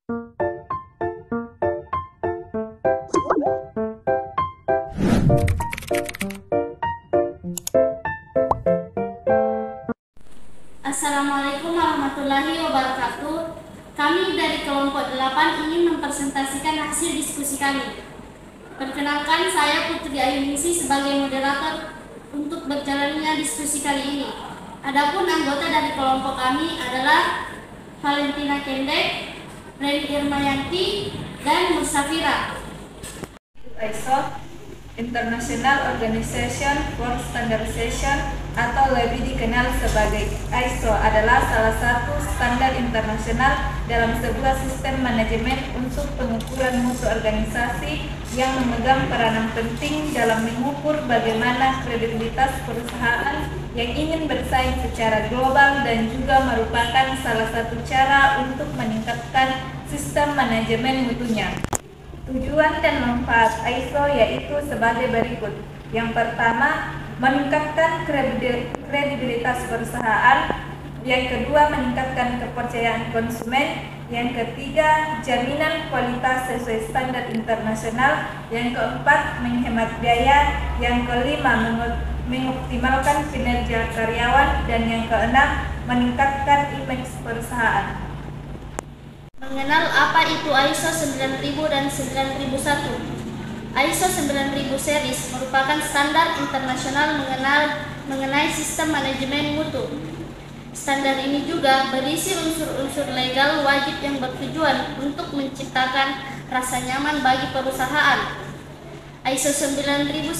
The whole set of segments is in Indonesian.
Assalamualaikum warahmatullahi wabarakatuh. Kami dari kelompok 8 ingin mempresentasikan hasil diskusi kami. Perkenalkan, saya Putri Ayuningsi sebagai moderator untuk berjalannya diskusi kali ini. Adapun anggota dari kelompok kami adalah Valentina Kendek, Reni Irmayanti, dan Musafira. ISO, International Organization for Standardization atau lebih dikenal sebagai ISO, adalah salah satu standar internasional dalam sebuah sistem manajemen untuk pengukuran mutu organisasi yang memegang peranan penting dalam mengukur bagaimana kredibilitas perusahaan yang ingin bersaing secara global dan juga merupakan salah satu cara untuk meningkatkan sistem manajemen mutunya. Tujuan dan manfaat ISO yaitu sebagai berikut. Yang pertama, meningkatkan kredibilitas perusahaan. Yang kedua, meningkatkan kepercayaan konsumen. Yang ketiga, jaminan kualitas sesuai standar internasional. Yang keempat, menghemat biaya. Yang kelima, mengoptimalkan kinerja karyawan. Dan yang keenam, meningkatkan image perusahaan. Mengenal apa itu ISO 9000 dan 9001. ISO 9000 series merupakan standar internasional mengenai sistem manajemen mutu. Standar ini juga berisi unsur-unsur legal wajib yang bertujuan untuk menciptakan rasa nyaman bagi perusahaan. ISO 9000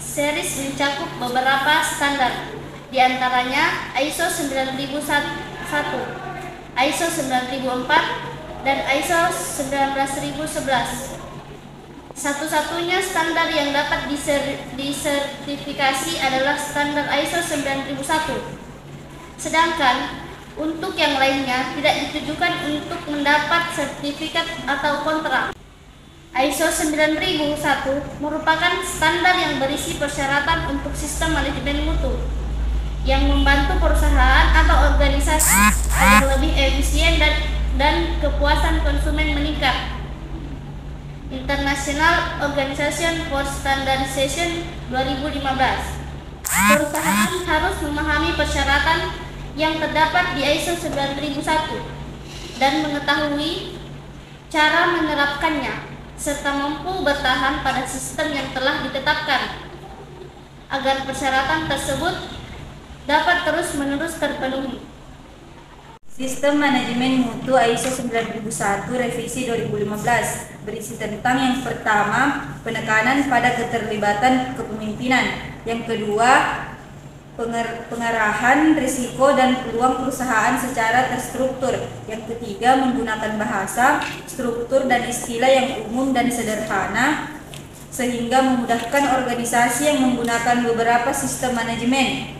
series mencakup beberapa standar, di antaranya ISO 9001, ISO 9004, dan ISO 19011. Satu-satunya standar yang dapat disertifikasi adalah standar ISO 9001. Sedangkan untuk yang lainnya tidak ditujukan untuk mendapat sertifikat atau kontrak. ISO 9001 merupakan standar yang berisi persyaratan untuk sistem manajemen mutu yang membantu perusahaan atau organisasi agar lebih efisien dan kepuasan konsumen meningkat. International Organization for Standardization 2015. Perusahaan harus memahami persyaratan yang terdapat di ISO 9001 dan mengetahui cara menerapkannya, serta mampu bertahan pada sistem yang telah ditetapkan agar persyaratan tersebut dapat terus-menerus terpenuhi. Sistem manajemen mutu ISO 9001 revisi 2015 berisi tentang yang pertama, penekanan pada keterlibatan kepemimpinan. Yang kedua, pengarahan risiko dan peluang perusahaan secara terstruktur. Yang ketiga, menggunakan bahasa, struktur dan istilah yang umum dan sederhana sehingga memudahkan organisasi yang menggunakan beberapa sistem manajemen.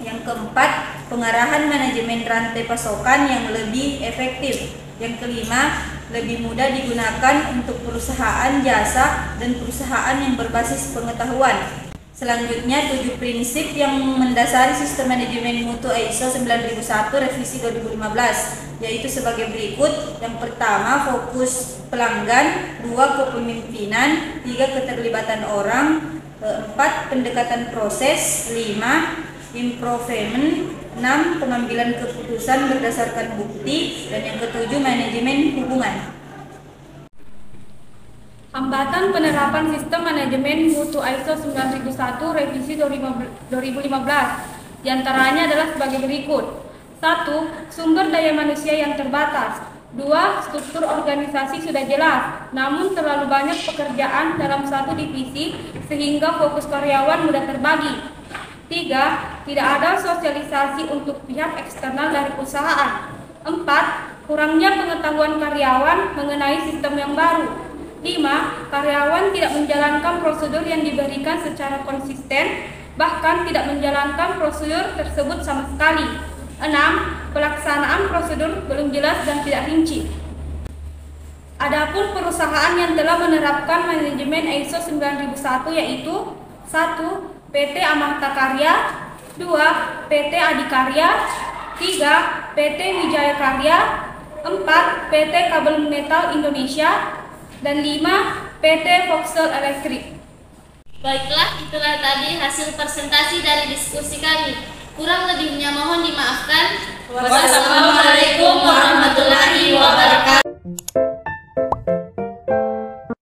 Yang keempat, pengarahan manajemen rantai pasokan yang lebih efektif. Yang kelima, lebih mudah digunakan untuk perusahaan jasa dan perusahaan yang berbasis pengetahuan. Selanjutnya, 7 prinsip yang mendasari sistem manajemen mutu ISO 9001 revisi 2015, yaitu sebagai berikut. Yang pertama, fokus pelanggan. 2, kepemimpinan. 3, keterlibatan orang. 4, pendekatan proses. 5, improvement. 6, pengambilan keputusan berdasarkan bukti. Dan yang ketujuh, manajemen hubungan. Hambatan penerapan sistem manajemen mutu ISO 9001 revisi 2015 diantaranya adalah sebagai berikut. 1. Sumber daya manusia yang terbatas. 2. Struktur organisasi sudah jelas, namun terlalu banyak pekerjaan dalam satu divisi sehingga fokus karyawan mudah terbagi. 3. Tidak ada sosialisasi untuk pihak eksternal dari perusahaan. 4. Kurangnya pengetahuan karyawan mengenai sistem yang baru. 5. Karyawan tidak menjalankan prosedur yang diberikan secara konsisten, bahkan tidak menjalankan prosedur tersebut sama sekali. 6. Pelaksanaan prosedur belum jelas dan tidak rinci. Adapun perusahaan yang telah menerapkan manajemen ISO 9001 yaitu 1. PT Amarta Karya, 2. PT Adikarya, 3. PT Wijaya Karya, 4. 4. PT Kabel Metal Indonesia, dan 5. PT Vauxhall Electric. Baiklah, itulah tadi hasil presentasi dari diskusi kami. Kurang lebihnya mohon dimaafkan. Wassalamualaikum warahmatullahi wabarakatuh.